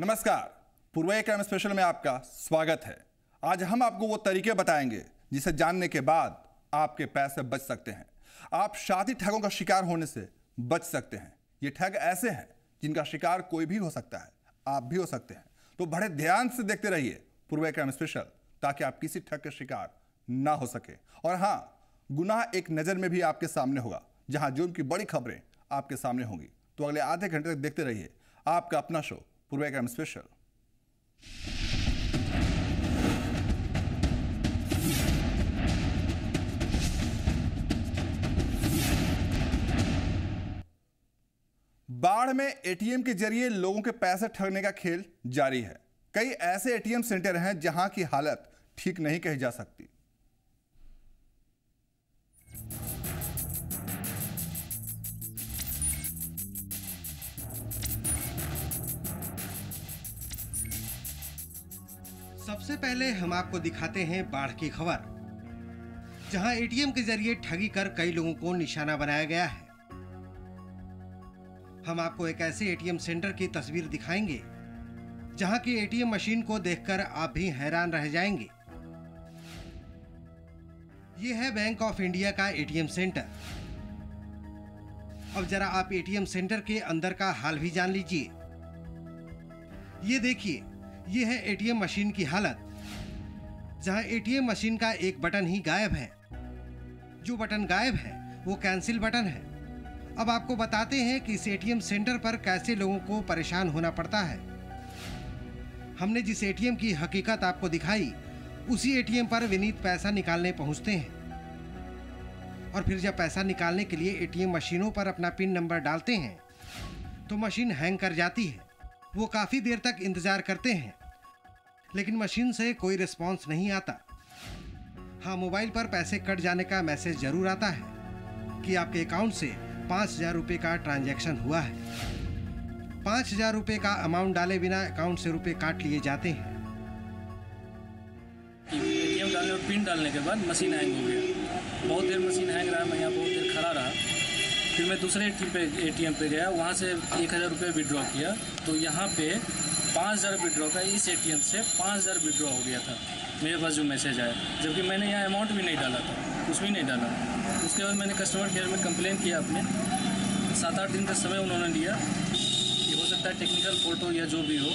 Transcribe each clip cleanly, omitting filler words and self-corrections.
नमस्कार, पूर्वा crime special में आपका स्वागत है। आज हम आपको वो तरीके बताएंगे जिसे जानने के बाद आपके पैसे बच सकते हैं। आप शादी ठगों का शिकार होने से बच सकते हैं। ये ठग ऐसे हैं जिनका शिकार कोई भी हो सकता है, आप भी हो सकते हैं। तो बड़े ध्यान से देखते रहिए पूर्वा क्राइम स्पेशल, ताकि आप किसी ठग के शिकार ना हो सके। और हाँ, गुनाह एक नज़र में भी आपके सामने होगा, जहां जुर्म की बड़ी खबरें आपके सामने होंगी। तो अगले आधे घंटे तक देखते रहिए आपका अपना शो पूर्वा क्राइम स्पेशल। बाढ़ में एटीएम के जरिए लोगों के पैसे ठगने का खेल जारी है। कई ऐसे एटीएम सेंटर हैं जहां की हालत ठीक नहीं कही जा सकती। सबसे पहले हम आपको दिखाते हैं बाढ़ की खबर, जहां एटीएम के जरिए ठगी कर कई लोगों को निशाना बनाया गया है। हम आपको एक ऐसे एटीएम सेंटर की तस्वीर दिखाएंगे जहां की एटीएम मशीन को देखकर आप भी हैरान रह जाएंगे। यह है बैंक ऑफ इंडिया का एटीएम सेंटर। अब जरा आप एटीएम सेंटर के अंदर का हाल भी जान लीजिए। ये देखिए, ये है एटीएम मशीन की हालत, जहां एटीएम मशीन का एक बटन ही गायब है। जो बटन गायब है वो कैंसिल बटन है। अब आपको बताते हैं कि इस एटीएम सेंटर पर कैसे लोगों को परेशान होना पड़ता है। हमने जिस एटीएम की हकीकत आपको दिखाई, उसी एटीएम पर विनीत पैसा निकालने पहुंचते हैं। और फिर जब पैसा निकालने के लिए एटीएम मशीनों पर अपना पिन नंबर डालते हैं तो मशीन हैंग कर जाती है। वो काफ़ी देर तक इंतज़ार करते हैं, लेकिन मशीन से कोई रिस्पॉन्स नहीं आता। हाँ, मोबाइल पर पैसे कट जाने का मैसेज जरूर आता है कि आपके अकाउंट से 5,000 रुपये का ट्रांजैक्शन हुआ है। 5,000 रुपये का अमाउंट डाले बिना अकाउंट से रुपये काट लिए जाते हैं। एटीएम डालने और पिन डालने के बाद मशीन हैंग हो गया। बहुत देर मशीन हैंग रहा, मैं यहाँ बहुत देर खड़ा रहा। फिर मैं दूसरे एटीएम पे गया, वहाँ से 1,000 रुपये विड्रॉ किया, तो यहाँ पे 5,000 विड्रॉ का, इस एटीएम से 5,000 विड्रॉ हो गया था। मेरे पास जो मैसेज आया, जबकि मैंने यहाँ अमाउंट भी नहीं डाला था, कुछ भी नहीं डाला। उसके बाद मैंने कस्टमर केयर में कंप्लेन किया अपने। 7-8 दिन का समय उन्होंने लिया। ये हो सकता है टेक्निकल फॉल्ट हो या जो भी हो,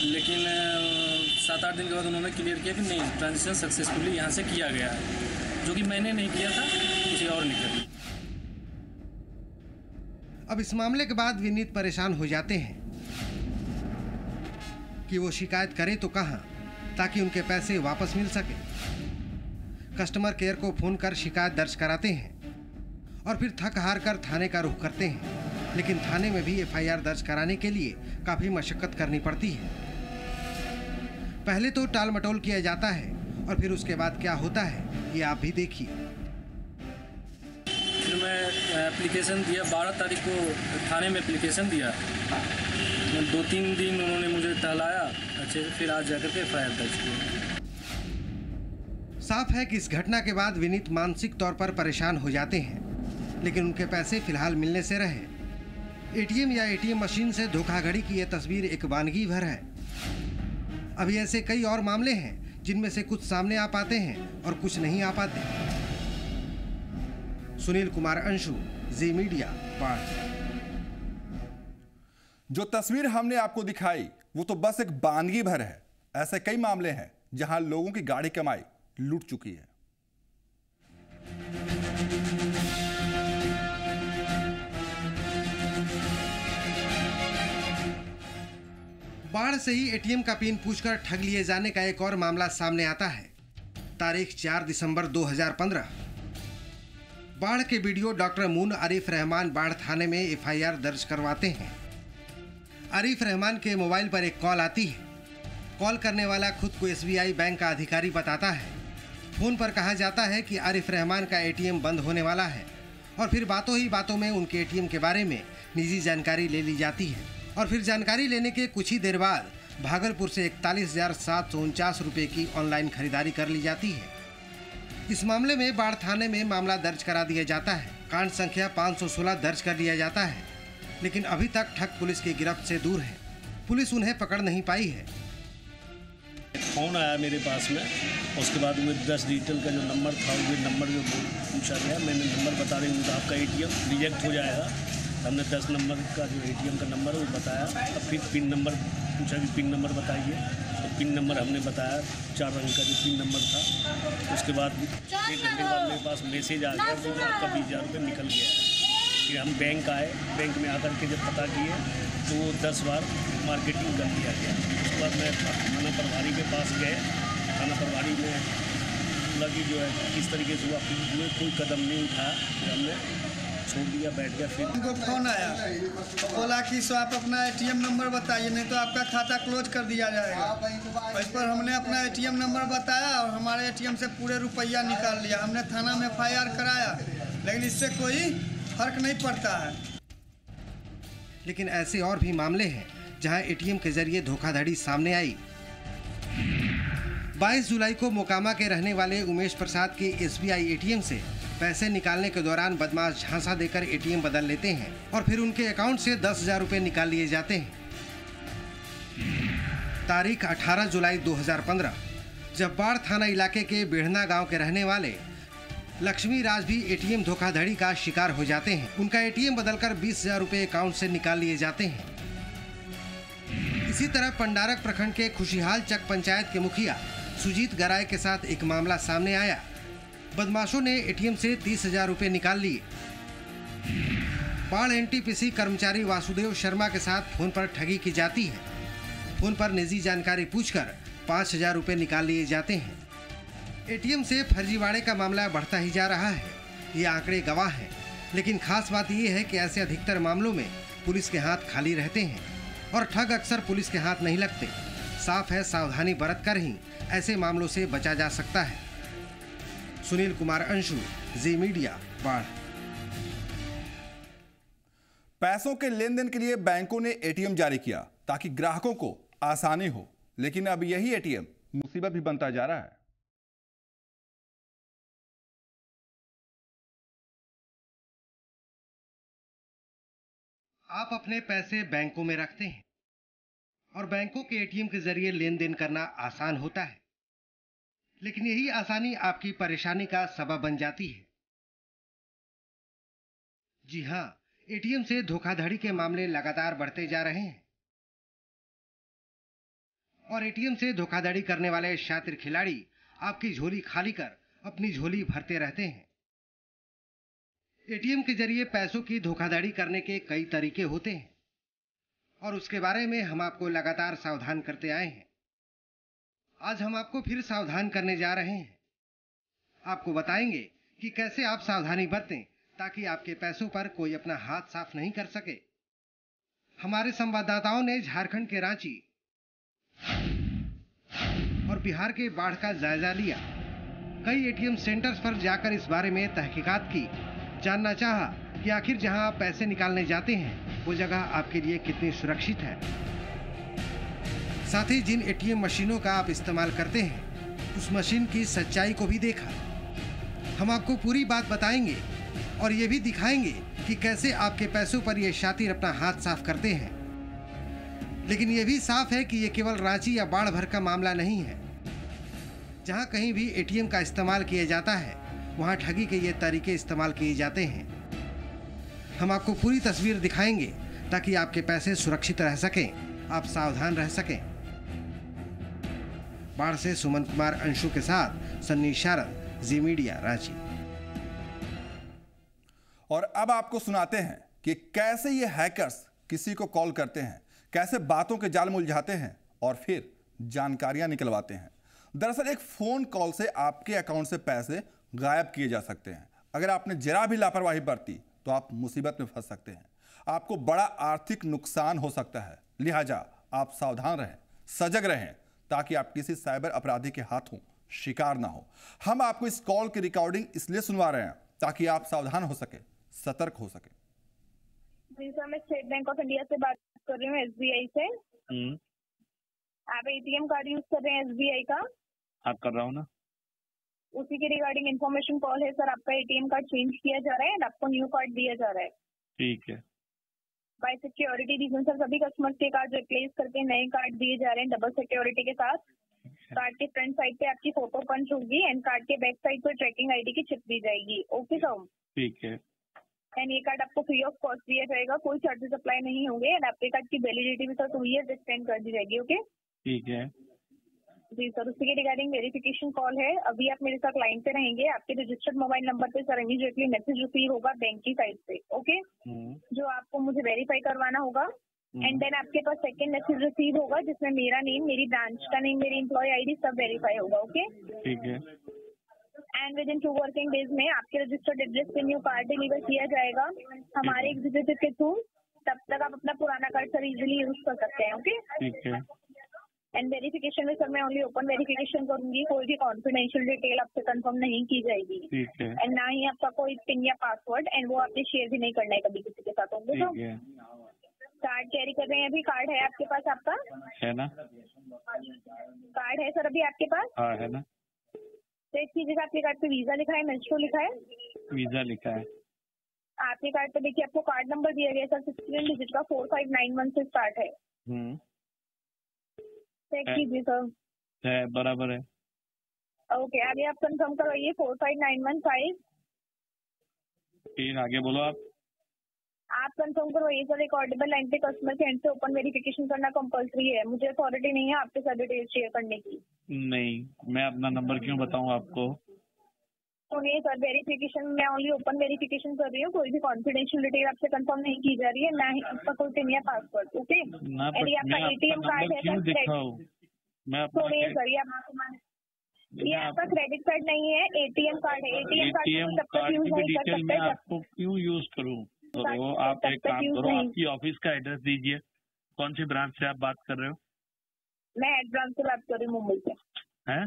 लेकिन 7-8 दिन के बाद उन्होंने क्लियर किया कि नहीं, ट्रांजेक्शन सक्सेसफुली यहाँ से किया गया है, जो कि मैंने नहीं किया था, किसी और ने किया। अब इस मामले के बाद विनीत परेशान हो जाते हैं कि वो शिकायत करे तो कहां, ताकि उनके पैसे वापस मिल सके। कस्टमर केयर को फोन कर शिकायत दर्ज कराते हैं और फिर थक हार कर थाने का रुख करते हैं। लेकिन थाने में भी एफआईआर दर्ज कराने के लिए काफी मशक्कत करनी पड़ती है। पहले तो टाल मटोल किया जाता है और फिर उसके बाद क्या होता है ये आप भी देखिए। फिर मैं एप्लीकेशन दिया, 12 तारीख को थाने में एप्लीकेशन दिया। 2-3 दिन उन्होंने मुझे टहलाया अच्छे से, फिर आज जाकर के एफआईआर दर्ज किया। साफ है कि इस घटना के बाद विनीत मानसिक तौर पर परेशान हो जाते हैं, लेकिन उनके पैसे फिलहाल मिलने से रहे। एटीएम या एटीएम मशीन से धोखाधड़ी की यह तस्वीर एक वानगी भर है। अभी ऐसे कई और मामले हैं जिनमें से कुछ सामने आ पाते हैं और कुछ नहीं आ पाते। सुनील कुमार अंशु, जी मीडिया, बाढ़। जो तस्वीर हमने आपको दिखाई वो तो बस एक वानगी भर है। ऐसे कई मामले हैं जहां लोगों की गाढ़ी कमाई लूट चुकी है। बाढ़ से ही एटीएम का पिन पूछकर ठग लिए जाने का एक और मामला सामने आता है। तारीख 4 दिसंबर 2015। बाढ़ के video doctor moon Arif Rahman बाढ़ थाने में एफआईआर दर्ज करवाते हैं। आरिफ रहमान के मोबाइल पर एक कॉल आती है। कॉल करने वाला खुद को एसबीआई बैंक का अधिकारी बताता है। फोन पर कहा जाता है कि आरिफ रहमान का एटीएम बंद होने वाला है और फिर बातों ही बातों में उनके एटीएम के बारे में निजी जानकारी ले ली जाती है। और फिर जानकारी लेने के कुछ ही देर बाद भागलपुर से 41,749 रुपये की ऑनलाइन खरीदारी कर ली जाती है। इस मामले में बाढ़ थाने में मामला दर्ज करा दिया जाता है। कांड संख्या 516 दर्ज कर लिया जाता है, लेकिन अभी तक ठग पुलिस की गिरफ्त से दूर है। पुलिस उन्हें पकड़ नहीं पाई है। फ़ोन आया मेरे पास में, उसके बाद वो 10 डिजिटल का जो नंबर था वो नंबर जो पूछा गया, मैंने नंबर बता रही हूँ तो आपका ATM रिजेक्ट हो जाएगा। हमने 10 नंबर का जो ATM का नंबर है वो बताया। अब फिर पिन नंबर पूछा कि पिन नंबर बताइए, तो पिन नंबर हमने बताया, 4 अंक का जो पिन नंबर था। उसके बाद 1 घंटे बाद मेरे पास मैसेज आ गया कि आपका 20,000 रुपये निकल गया है। फिर हम बैंक आए, बैंक में आकर के जब पता किए तो वो 10 बार मार्केटिंग कर दिया गया। उसके बाद मैं थाना प्रभारी के पास गए, थाना प्रभारी में लगी जो है किस तरीके से हुआ, फिर कोई कदम नहीं उठाया, फिर हमने छोड़ दिया, बैठ गया। फिर उनको फोन आया, बोला कि सो आप अपना ATM नंबर बताइए नहीं तो आपका खाता क्लोज कर दिया जाएगा। इस पर हमने अपना ATM नंबर बताया और हमारे ATM से पूरे रुपया निकाल लिया। हमने थाना में FIR कराया, लेकिन इससे कोई फर्क नहीं पड़ता है। लेकिन ऐसे और भी मामले हैं जहां ATM के जरिए धोखाधड़ी सामने आई। 22 जुलाई को मोकामा के रहने वाले उमेश प्रसाद के SBI ATM से पैसे निकालने के दौरान बदमाश झांसा देकर ATM बदल लेते हैं और फिर उनके अकाउंट से 10,000 रुपये निकाल लिए जाते हैं। तारीख 18 जुलाई 2015, जब बाढ़ थाना इलाके के बेढ़ना गांव के रहने वाले लक्ष्मी राज भी ATM धोखाधड़ी का शिकार हो जाते हैं। उनका ATM बदलकर 20,000 रुपये अकाउंट से निकाल लिए जाते हैं। इसी तरह पंडारक प्रखंड के खुशीहाल चक पंचायत के मुखिया सुजीत गराय के साथ एक मामला सामने आया। बदमाशों ने ATM से 30,000 रुपये निकाल लिए। बाढ़ NTPC कर्मचारी वासुदेव शर्मा के साथ फोन पर ठगी की जाती है। फोन पर निजी जानकारी पूछकर 5,000 रुपये निकाल लिए जाते हैं। ATM से फर्जीवाड़े का मामला बढ़ता ही जा रहा है, ये आंकड़े गवाह हैं। लेकिन खास बात यह है कि ऐसे अधिकतर मामलों में पुलिस के हाथ खाली रहते हैं और ठग अक्सर पुलिस के हाथ नहीं लगते। साफ है, सावधानी बरत कर ही ऐसे मामलों से बचा जा सकता है। सुनील कुमार अंशु, जी मीडिया, बाढ़। पैसों के लेन देन के लिए बैंकों ने ATM जारी किया ताकि ग्राहकों को आसानी हो, लेकिन अब यही ATM मुसीबत भी बनता जा रहा है। आप अपने पैसे बैंकों में रखते हैं और बैंकों के ATM के जरिए लेन देन करना आसान होता है, लेकिन यही आसानी आपकी परेशानी का सबब बन जाती है। जी हां, ATM से धोखाधड़ी के मामले लगातार बढ़ते जा रहे हैं और ATM से धोखाधड़ी करने वाले शातिर खिलाड़ी आपकी झोली खाली कर अपनी झोली भरते रहते हैं। ATM के जरिए पैसों की धोखाधड़ी करने के कई तरीके होते हैं और उसके बारे में हम आपको लगातार सावधान करते आए हैं। आज हम आपको फिर सावधान करने जा रहे हैं। आपको बताएंगे कि कैसे आप सावधानी बरतें ताकि आपके पैसों पर कोई अपना हाथ साफ नहीं कर सके। हमारे संवाददाताओं ने झारखंड के रांची और बिहार के बाढ़ का जायजा लिया। कई ATM सेंटर्स पर जाकर इस बारे में तहकीकात की, जानना चाहा कि आखिर जहां आप पैसे निकालने जाते हैं वो जगह आपके लिए कितनी सुरक्षित है। साथ ही जिन ATM मशीनों का आप इस्तेमाल करते हैं उस मशीन की सच्चाई को भी देखा। हम आपको पूरी बात बताएंगे और ये भी दिखाएंगे कि कैसे आपके पैसों पर ये शातिर अपना हाथ साफ करते हैं। लेकिन ये भी साफ है कि ये केवल रांची या बाढ़ भर का मामला नहीं है। जहां कहीं भी ATM का इस्तेमाल किया जाता है वहां ठगी के ये तरीके इस्तेमाल किए जाते हैं। हम आपको पूरी तस्वीर दिखाएंगे ताकि आपके पैसे सुरक्षित रह सकें, आप सावधान रह सकें। बाढ़ से सुमन कुमार अंशु के साथ सन्नी शारद, जी मीडिया, रांची। और अब आपको सुनाते हैं कि कैसे ये हैकर्स किसी को कॉल करते हैं, कैसे बातों के जाल में उलझाते हैं और फिर जानकारियां निकलवाते हैं। दरअसल एक फोन कॉल से आपके अकाउंट से पैसे गायब किए जा सकते हैं। अगर आपने जरा भी लापरवाही बरती तो आप मुसीबत में फंस सकते हैं, आपको बड़ा आर्थिक नुकसान हो सकता है। लिहाजा आप सावधान रहें, सजग रहें ताकि आप किसी साइबर अपराधी के हाथों शिकार ना हो। हम आपको इस कॉल की रिकॉर्डिंग इसलिए सुनवा रहे हैं ताकि आप सावधान हो सके, सतर्क हो सके। जी सर, मैं स्टेट बैंक ऑफ इंडिया से बात कर रही हूँ, SBI से। आप ATM कार्ड यूज कर रहे हैं SBI का? आप कर रहा हूँ ना, उसी के रिगार्डिंग इन्फॉर्मेशन कॉल है सर। आपका ATM कार्ड चेंज किया जा रहा है और आपको न्यू कार्ड दिया जा रहा है। ठीक है। बाय सिक्योरिटी रीजन सर सभी कस्टमर्स के कार्ड रिप्लेस करके नए कार्ड दिए जा रहे हैं डबल सिक्योरिटी के साथ। कार्ड के फ्रंट साइड पे आपकी फोटो पंच होगी एंड कार्ड के बैक साइड पर ट्रैकिंग आईडी की चिप दी जाएगी। ओके सर, ठीक है। एंड ये कार्ड आपको फ्री ऑफ कॉस्ट दिया जाएगा, कोई चार्जेस अप्लाई नहीं होंगे एंड आपके कार्ड की वैलिडिटी भी सर 2 ईयर्स एक्सटेंड कर दी जाएगी। ओके ठीक है। जी सर, उसी के रिगार्डिंग वेरिफिकेशन कॉल है। अभी आप मेरे साथ लाइन पे रहेंगे, आपके रजिस्टर्ड मोबाइल नंबर पे सर इमीडिएटली मैसेज रिसीव होगा बैंक की साइड से। ओके, जो आपको मुझे वेरीफाई करवाना होगा एंड देन आपके पास सेकंड मैसेज रिसीव होगा जिसमें मेरा नेम, मेरी ब्रांच का नेम, मेरी एम्प्लॉय आईडी सब वेरीफाई होगा। ओके ठीक है। And with in 2 working days में आपके रजिस्टर्ड एड्रेस पे न्यू कार्ड डिलीवर किया जाएगा हमारे एग्जीक्यूटिव के थ्रू। तब तक आप अपना पुराना कार्ड सर इजीली यूज कर सकते हैं। ओके ठीक है। एंड वेरिफिकेशन में सर मैं ओनली ओपन वेरिफिकेशन करूंगी, कोई भी कॉन्फिडेंशियल डिटेल आपसे कंफर्म नहीं की जाएगी ठीक है। एंड ना ही आपका कोई पिन या पासवर्ड एंड वो आपने शेयर भी नहीं करना है कभी किसी के साथ। होंगे तो ठीक है। कार्ड कैरी कर रहे हैं अभी? कार्ड है आपके पास? आपका है ना? कार्ड है सर अभी आपके पास? हाँ है ना। चेक कीजिए आपके कार्ड पे वीजा लिखा है, मेट्रो लिखा है? वीजा लिखा है। आपके कार्ड पे देखिए आपको कार्ड नंबर दिया गया सर 16 डिजिट का 4591 से स्टार्ट है। चेक कीजिए सर। है, बराबर है। ओके, आगे आप कंफर्म करवाइए 45915। फिर आगे बोलो आप कंफर्म करवाइए सर। रिकॉर्डेबल लाइन पे कस्टमर के एंड से ओपन वेरिफिकेशन करना कंपलसरी है, मुझे अथॉरिटी नहीं है आपके साथ डिटेल शेयर करने की। नहीं, मैं अपना नंबर क्यों बताऊं आपको? सुनिए सर, वेरिफिकेशन में ओनली ओपन वेरिफिकेशन कर रही हूँ, कोई भी कॉन्फिडेंशियल डिटेल आपसे कंफर्म नहीं की जा रही है, ना ही आपका कोई पिन या पासवर्ड। ओके, ना, यदि आपका एटीएम कार्ड है क्यों सर, दिखाऊं? मैं अपना सुनिए सर, ये आपका क्रेडिट कार्ड नहीं है, एटीएम कार्ड है। एटीएम कार्ड कार्ड यूज की नहीं कर डिटेल मैं सकते। आपको क्यों यूज करूं? तो आप एक काम करो, आपकी ऑफिस का एड्रेस दीजिए। कौन सी ब्रांच से आप बात कर रहे हो? मैं हेड ब्रांच से बात कर रही हूँ, मुंबई से। हैं?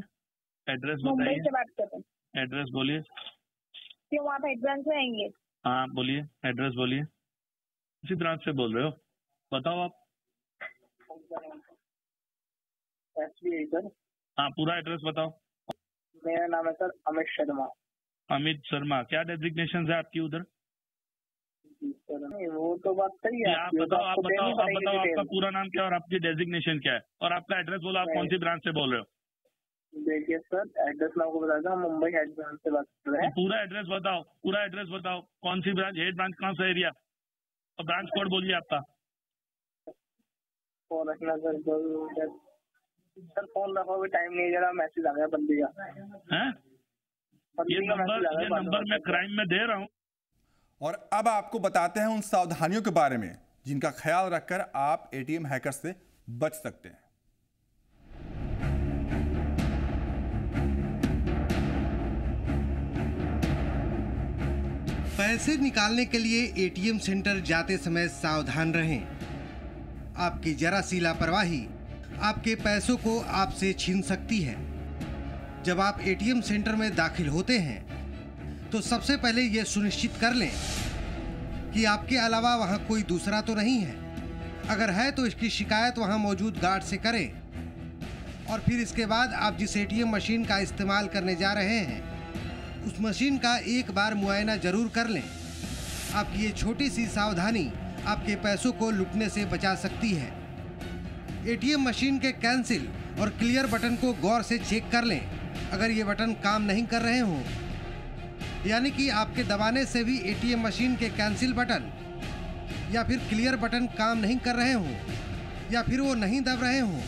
एड्रेस मुंबई बताइए। से बात कर रहे हैं। एड्रेस बोलिए। क्यों, आप हेड ब्रांच में आएंगे? हाँ बोलिए, एड्रेस बोलिए। किसी ब्रांच से बोल रहे हो? बताओ आप। SBI sir. हाँ, पूरा एड्रेस बताओ। मेरा नाम है सर अमित शर्मा। अमित शर्मा, क्या डेजिग्नेशन है आपकी उधर? नहीं, वो तो बात सही है। आप बताओ आपका पूरा नाम क्या है और आपकी डेजिग्नेशन क्या है और आपका एड्रेस बोलो। आप कौन सी ब्रांच से बोल रहे हो? देखिए सर, एड्रेस मैं आपको बता दूं, हम मुंबई हेड ब्रांच से बात कर रहे हैं। पूरा एड्रेस बताओ, पूरा एड्रेस बताओ। कौन सी ब्रांच, हेड ब्रांच कौन सा एरिया और ब्रांच कोड बोलिए आपका। फोन रखना सर, फोन रखा हुआ टाइम नहीं, जरा मैसेज आ गया बंदी का। हैं? ये नंबर मैं क्राइम में दे रहा हूँ। और अब आपको बताते हैं उन सावधानियों के बारे में जिनका ख्याल रखकर आप एटीएम हैकर से बच सकते हैं। पैसे निकालने के लिए एटीएम सेंटर जाते समय सावधान रहें। आपकी जरा सी लापरवाही आपके पैसों को आपसे छीन सकती है। जब आप एटीएम सेंटर में दाखिल होते हैं तो सबसे पहले यह सुनिश्चित कर लें कि आपके अलावा वहां कोई दूसरा तो नहीं है। अगर है तो इसकी शिकायत वहां मौजूद गार्ड से करें और फिर इसके बाद आप जिस एटीएम मशीन का इस्तेमाल करने जा रहे हैं उस मशीन का एक बार मुआयना जरूर कर लें। आपकी ये छोटी सी सावधानी आपके पैसों को लुटने से बचा सकती है। एटीएम मशीन के कैंसिल और क्लियर बटन को गौर से चेक कर लें। अगर ये बटन काम नहीं कर रहे हों, यानी कि आपके दबाने से भी एटीएम मशीन के कैंसिल बटन या फिर क्लियर बटन काम नहीं कर रहे हों या फिर वो नहीं दब रहे हों,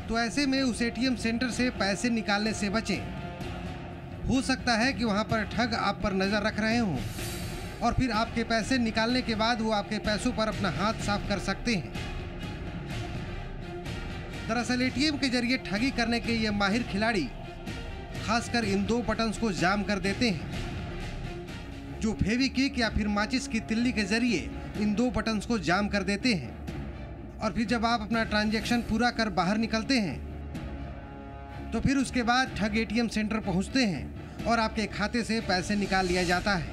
तो ऐसे में उस एटीएम सेंटर से पैसे निकालने से बचें। हो सकता है कि वहां पर ठग आप पर नज़र रख रहे हों और फिर आपके पैसे निकालने के बाद वो आपके पैसों पर अपना हाथ साफ कर सकते हैं। दरअसल एटीएम के जरिए ठगी करने के ये माहिर खिलाड़ी खासकर इन 2 बटन्स को जाम कर देते हैं, जो फेविक्विक या फिर माचिस की तिल्ली के जरिए इन 2 बटन्स को जाम कर देते हैं। और फिर जब आप अपना ट्रांजैक्शन पूरा कर बाहर निकलते हैं तो फिर उसके बाद ठग एटीएम सेंटर पहुंचते हैं और आपके खाते से पैसे निकाल लिया जाता है।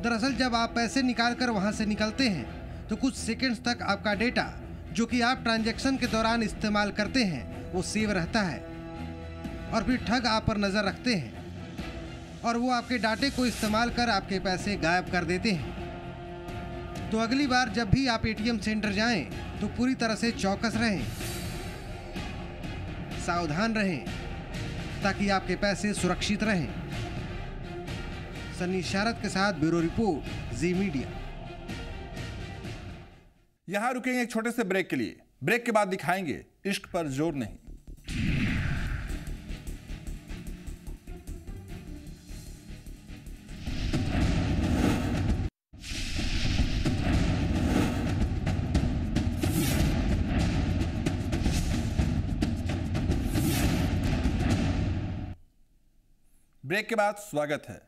दरअसल जब आप पैसे निकालकर वहां से निकलते हैं तो कुछ सेकंड्स तक आपका डेटा जो कि आप ट्रांजैक्शन के दौरान इस्तेमाल करते हैं वो सेव रहता है और फिर ठग आप पर नज़र रखते हैं और वो आपके डाटे को इस्तेमाल कर आपके पैसे गायब कर देते हैं। तो अगली बार जब भी आप एटीएम सेंटर जाएं तो पूरी तरह से चौकस रहें, सावधान रहें ताकि आपके पैसे सुरक्षित रहें। सन्नी शारद के साथ ब्यूरो रिपोर्ट, जी मीडिया। यहां रुकेंगे एक छोटे से ब्रेक के लिए। ब्रेक के बाद दिखाएंगे इश्क पर जोर नहीं। ब्रेक के बाद स्वागत है।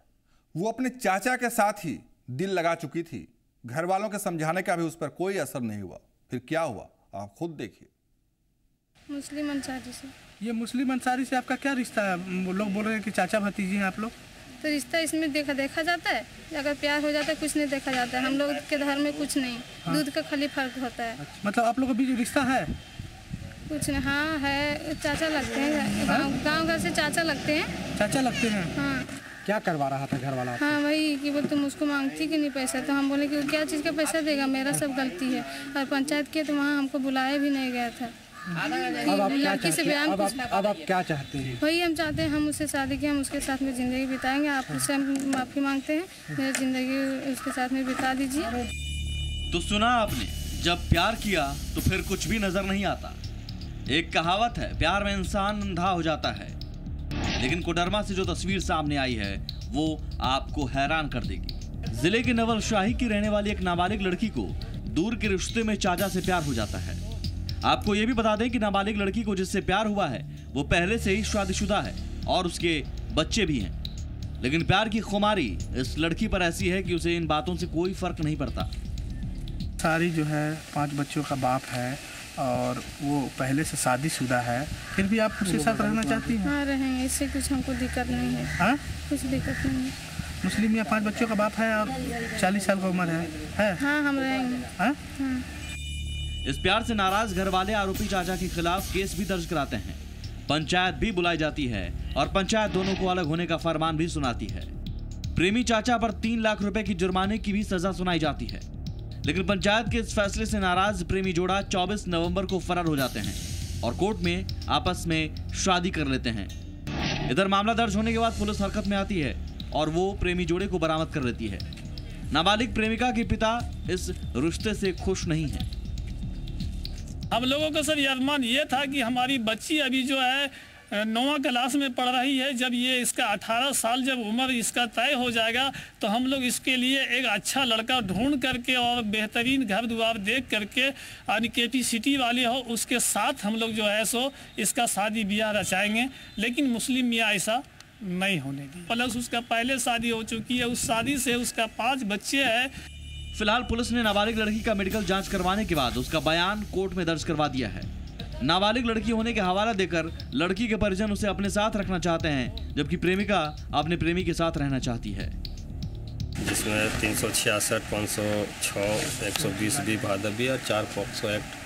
वो अपने चाचा के साथ ही दिल लगा चुकी थी। घर वालों के समझाने का भी उस पर कोई असर नहीं हुआ। फिर क्या हुआ आप खुद देखिए। मुस्लिम अंसारी से। ये मुस्लिम अंसारी से आपका क्या रिश्ता है? वो लोग बोल रहे हैं कि चाचा भतीजी हैं आप लोग। तो रिश्ता इसमें देखा जाता है। अगर प्यार हो जाता है कुछ नहीं देखा जाता है। हम लोग के धर्म में कुछ नहीं। हाँ। दूध का खाली फर्क होता है। अच्छा, मतलब आप लोगों के बीच रिश्ता है? कुछ नहीं। हाँ है, चाचा लगते हैं। गाँव घर से चाचा लगते हैं। चाचा लगते हैं? हाँ। क्या करवा रहा था घर वाला? हाँ वही कि बोल तुम उसको मांगती कि नहीं पैसा। तो हम बोले कि क्या चीज़ का पैसा देगा, मेरा सब गलती है। और पंचायत के तो वहाँ हमको बुलाया भी नहीं गया था। लड़की से बयान अब आप क्या चाहते हैं? वही हम चाहते हैं, हम उससे शादी की, हम उसके साथ में ज़िंदगी बिताएंगे। आप उससे हम माफ़ी मांगते हैं, मेरी ज़िंदगी उसके साथ में बिता दीजिए। तो सुना आपने, जब प्यार किया तो फिर कुछ भी नजर नहीं आता। एक कहावत है, प्यार में इंसान अंधा हो जाता है। लेकिन कोडरमा से जो तस्वीर सामने आई है वो आपको हैरान कर देगी। जिले के नवलशाही की रहने वाली एक नाबालिग लड़की को दूर के रिश्ते में चाचा से प्यार हो जाता है। आपको ये भी बता दें कि नाबालिग लड़की को जिससे प्यार हुआ है वो पहले से ही शादीशुदा है और उसके बच्चे भी हैं। लेकिन प्यार की खुमारी इस लड़की पर ऐसी है कि उसे इन बातों से कोई फर्क नहीं पड़ता। सारी जो है 5 बच्चों का बाप है और वो पहले से शादीशुदा है, फिर भी आप उसके साथ रहना चाहती हैं? हाँ रहेंगे, इससे कुछ हमको दिक्कत नहीं है। हाँ कुछ दिक्कत नहीं है। मुस्लिम या 5 बच्चों का बाप है और 40 साल का उम्र है? हाँ हम रहेंगे। हाँ? हाँ। इस प्यार से नाराज घर वाले आरोपी चाचा के खिलाफ केस भी दर्ज कराते हैं। पंचायत भी बुलाई जाती है और पंचायत दोनों को अलग होने का फरमान भी सुनाती है। प्रेमी चाचा पर 3 लाख रुपए की जुर्माने की भी सजा सुनाई जाती है। लेकिन पंचायत के इस फैसले से नाराज प्रेमी जोड़ा 24 नवंबर को फरार हो जाते हैं और कोर्ट में आपस में शादी कर लेते हैं। इधर मामला दर्ज होने के बाद पुलिस हरकत में आती है और वो प्रेमी जोड़े को बरामद कर लेती है। नाबालिग प्रेमिका के पिता इस रिश्ते से खुश नहीं है। हम लोगों का सर अरमान ये था कि हमारी बच्ची अभी जो है 9वीं क्लास में पढ़ रही है। जब ये इसका 18 साल जब उम्र इसका तय हो जाएगा तो हम लोग इसके लिए एक अच्छा लड़का ढूंढ करके और बेहतरीन घर द्वार देख करके यानी कैपेसिटी वाले हो उसके साथ हम लोग जो है सो इसका शादी ब्याह रचाएंगे। लेकिन मुस्लिम मियाँ ऐसा नहीं होने दी। प्लस उसका पहले शादी हो चुकी है, उस शादी से उसका 5 बच्चे हैं। फिलहाल पुलिस ने नाबालिग लड़की का मेडिकल जांच करवाने के बाद उसका बयान कोर्ट में दर्ज करवा दिया है। नाबालिग लड़की होने के हवाला देकर लड़की के परिजन उसे अपने साथ रखना चाहते हैं, जबकि प्रेमिका अपने प्रेमी के साथ रहना चाहती है। जिसमें 366, 506, 120 भी भादवी और 4 पॉक्सो एक्ट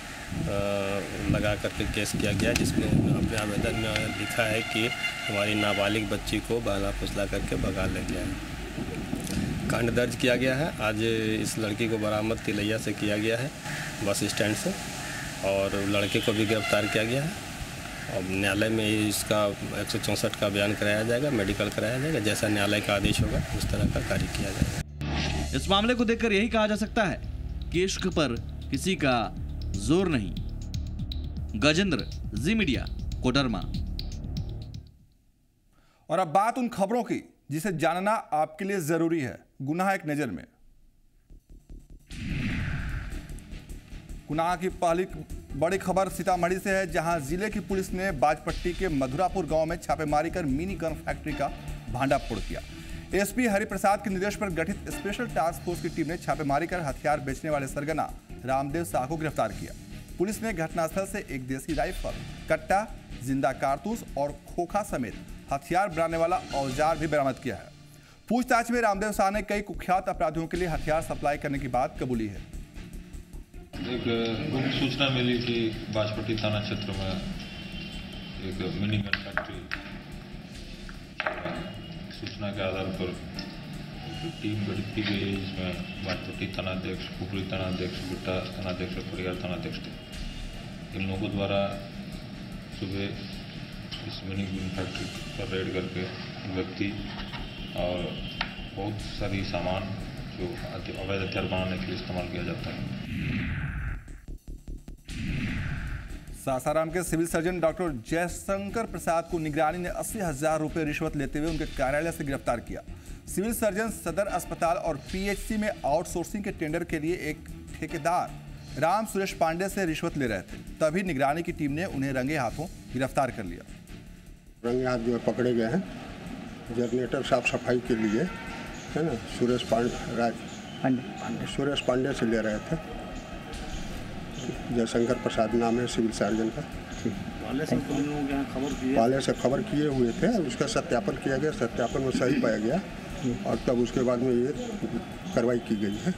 लगा करके केस किया गया, जिसमें अपने आवेदन में लिखा है कि हमारी नाबालिग बच्ची को बहला फुसला करके भगा ले गया है। कांड दर्ज किया गया है। आज इस लड़की को बरामद तिलैया से किया गया है, बस स्टैंड से, और लड़के को भी गिरफ्तार किया गया है। और न्यायालय में इसका 164 का बयान कराया जाएगा, मेडिकल कराया जाएगा। जैसा न्यायालय का आदेश होगा उस तरह का कार्य किया जाएगा। इस मामले को देखकर यही कहा जा सकता है कि इश्क पर किसी का जोर नहीं। गजेंद्र, जी मीडिया, कोडरमा। और अब बात उन खबरों की जिसे जानना आपके लिए जरूरी है। गुनाह एक नजर में। गुनाह की पहली बड़ी खबर सीतामढ़ी से है, जहां जिले की पुलिस ने बाजपट्टी के मधुरापुर गांव में छापेमारी कर मिनी गन फैक्ट्री का भांडाफोड़ किया। एसपी हरिप्रसाद के निर्देश पर गठित स्पेशल टास्क फोर्स की टीम ने छापेमारी कर हथियार बेचने वाले सरगना रामदेव शाह को गिरफ्तार किया। पुलिस ने घटनास्थल से एक देसी राइफल, कट्टा, जिंदा कारतूस और खोखा समेत हथियार बनाने वाला औजार भी बरामद किया है। पूछताछ में रामदेव शाह ने कई कुख्यात अपराधियों के लिए हथियार सप्लाई करने की बात कबूली है। एक गुप्त सूचना मिली कि बाजपट्टी थाना क्षेत्र में एक मिनी गन फैक्ट्री, सूचना के आधार पर टीम गठित की गई है, जिसमें बाजपट्टी थानाध्यक्ष, कुपरी थानाध्यक्ष, गुट्टा थानाध्यक्ष और परिहार थानाध्यक्ष थे। इन लोगों द्वारा सुबह इस मिनी बीन फैक्ट्री पर रेड करके व्यक्ति और बहुत सारी सामान जो अवैध हथियार बनाने के लिए इस्तेमाल किया जाता है। सासाराम के civil surgeon doctor Jaishankar Prasad को निगरानी ने 80,000 रुपये रिश्वत लेते हुए उनके कार्यालय से गिरफ्तार किया। सिविल सर्जन सदर अस्पताल और पीएचसी में आउटसोर्सिंग के टेंडर के लिए एक ठेकेदार राम सुरेश पांडे से रिश्वत ले रहे थे, तभी निगरानी की टीम ने उन्हें रंगे हाथों गिरफ्तार कर लिया। रंगे हाथ जो है पकड़े गए हैं जनरेटर साफ सफाई के लिए, है ना, सुरेश पांडे से ले रहे थे। जयशंकर प्रसाद नाम है सिविल सर्जन का। पहले से खबर किए हुए थे, उसका सत्यापन किया गया, सत्यापन में सही पाया गया और तब उसके बाद में ये कार्रवाई की गई है।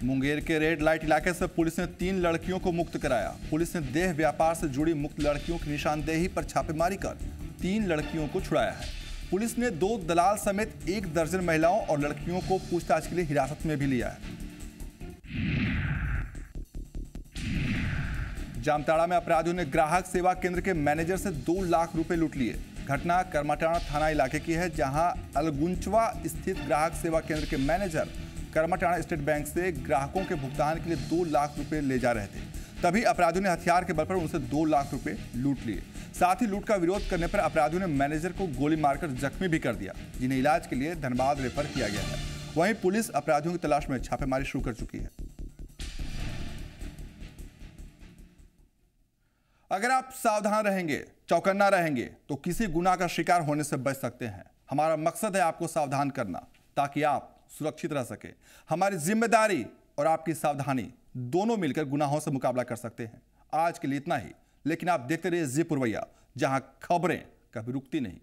मुंगेर के रेड लाइट इलाके से पुलिस ने 3 लड़कियों को मुक्त कराया। पुलिस ने देह व्यापार से जुड़ी मुक्त लड़कियों की निशानदेही पर छापेमारी कर 3 लड़कियों को छुड़ाया है। पुलिस ने 2 दलाल समेत 1 दर्जन महिलाओं और लड़कियों को पूछताछ के लिए हिरासत में भी लिया है। जामताड़ा में अपराधियों ने ग्राहक सेवा केंद्र के मैनेजर से 2 लाख रुपए लूट लिए। घटना करमाटाना थाना इलाके की है, जहां अलगुंचवा स्थित ग्राहक सेवा केंद्र के मैनेजर करमाटाना स्टेट बैंक से ग्राहकों के भुगतान के लिए 2 लाख रुपए ले जा रहे थे, तभी अपराधियों ने हथियार के बल पर उनसे 2 लाख रुपए लूट लिए। साथ ही लूट का विरोध करने पर अपराधियों ने मैनेजर को गोली मारकर जख्मी भी कर दिया, जिन्हें इलाज के लिए धनबाद रेफर किया गया है। वहीं पुलिस अपराधियों की तलाश में छापेमारी शुरू कर चुकी है। अगर आप सावधान रहेंगे, चौकन्ना रहेंगे, तो किसी गुनाह का शिकार होने से बच सकते हैं। हमारा मकसद है आपको सावधान करना, ताकि आप सुरक्षित रह सके। हमारी जिम्मेदारी और आपकी सावधानी दोनों मिलकर गुनाहों से मुकाबला कर सकते हैं। आज के लिए इतना ही, लेकिन आप देखते रहिए जी पुरवैया, जहां खबरें कभी रुकती नहीं।